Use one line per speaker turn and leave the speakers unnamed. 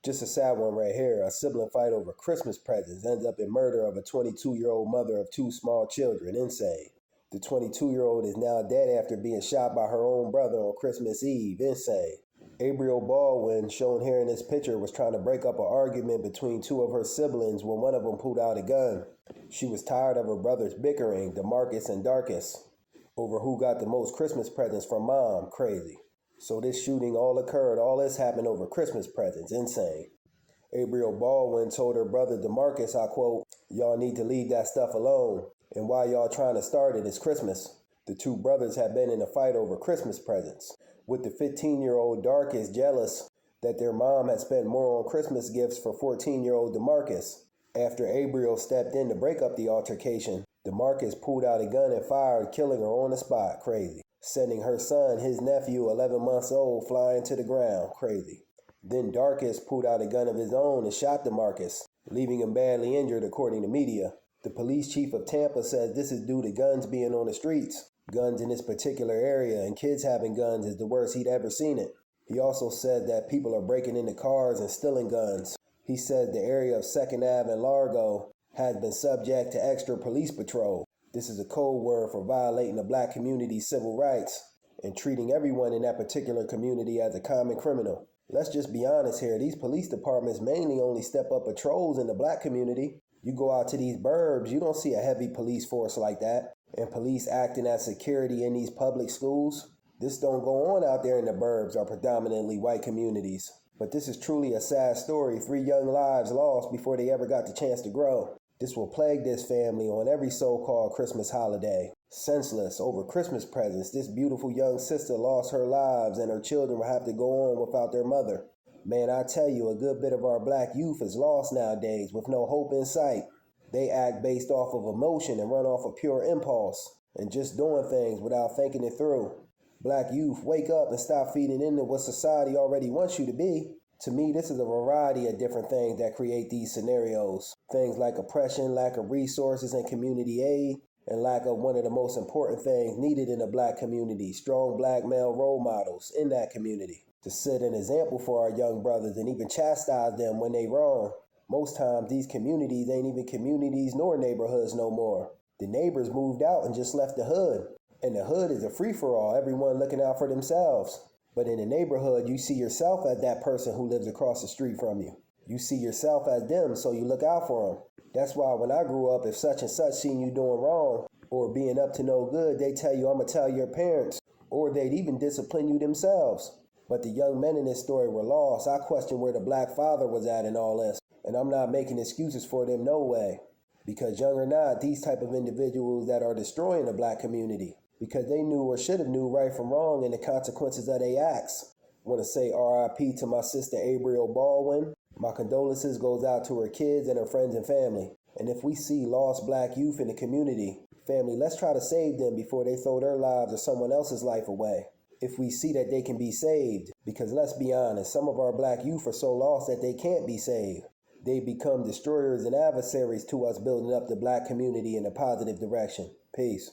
Just a sad one right here. A sibling fight over Christmas presents ends up in murder of a 22-year-old mother of two small children. Insane. The 22-year-old is now dead after being shot by her own brother on Christmas Eve. Insane. Abriel Baldwin, shown here in this picture, was trying to break up an argument between two of her siblings when one of them pulled out a gun. She was tired of her brothers bickering, DeMarcus and Darcus, over who got the most Christmas presents from mom. Crazy. So this shooting all this happened over Christmas presents. Insane. Abriel Baldwin told her brother DeMarcus, I quote, "Y'all need to leave that stuff alone. And why y'all trying to start it is Christmas." The two brothers have been in a fight over Christmas presents, with the 15-year-old Darcus jealous that their mom had spent more on Christmas gifts for 14-year-old DeMarcus. After Abriel stepped in to break up the altercation, DeMarcus pulled out a gun and fired, killing her on the spot. Crazy. Sending her son, his nephew, 11 months old, flying to the ground. Crazy. Then Darcus pulled out a gun of his own and shot DeMarcus, leaving him badly injured, according to media. The police chief of Tampa says this is due to guns being on the streets. Guns in this particular area and kids having guns is the worst he'd ever seen it. He also said that people are breaking into cars and stealing guns. He said the area of 2nd Ave and Largo has been subject to extra police patrol. This is a code word for violating the black community's civil rights and treating everyone in that particular community as a common criminal. Let's just be honest here. These police departments mainly only step up patrols in the black community. You go out to these burbs, you don't see a heavy police force like that. And police acting as security in these public schools. This don't go on out there in the burbs or predominantly white communities. But this is truly a sad story. 3 young lives lost before they ever got the chance to grow. This will plague this family on every so-called Christmas holiday. Senseless over Christmas presents, this beautiful young sister lost her lives and her children will have to go on without their mother. Man, I tell you, a good bit of our black youth is lost nowadays with no hope in sight. They act based off of emotion and run off of pure impulse and just doing things without thinking it through. Black youth, wake up and stop feeding into what society already wants you to be. To me, this is a variety of different things that create these scenarios. Things like oppression, lack of resources and community aid, and lack of one of the most important things needed in the black community, strong black male role models in that community to set an example for our young brothers and even chastise them when they wrong. Most times, these communities ain't even communities nor neighborhoods no more. The neighbors moved out and just left the hood. And the hood is a free-for-all, everyone looking out for themselves. But in the neighborhood, you see yourself as that person who lives across the street from you. You see yourself as them, so you look out for them. That's why when I grew up, if such and such seen you doing wrong or being up to no good, they tell you, I'm going to tell your parents, or they'd even discipline you themselves. But the young men in this story were lost. I question where the black father was at in all this. And I'm not making excuses for them, no way. Because young or not, these type of individuals that are destroying the black community, because they knew or should have knew right from wrong and the consequences of their acts. I want to say RIP to my sister Abriel Baldwin. My condolences goes out to her kids and her friends and family. And if we see lost black youth in the community, family, let's try to save them before they throw their lives or someone else's life away. If we see that they can be saved, because let's be honest, some of our black youth are so lost that they can't be saved. They become destroyers and adversaries to us building up the black community in a positive direction. Peace.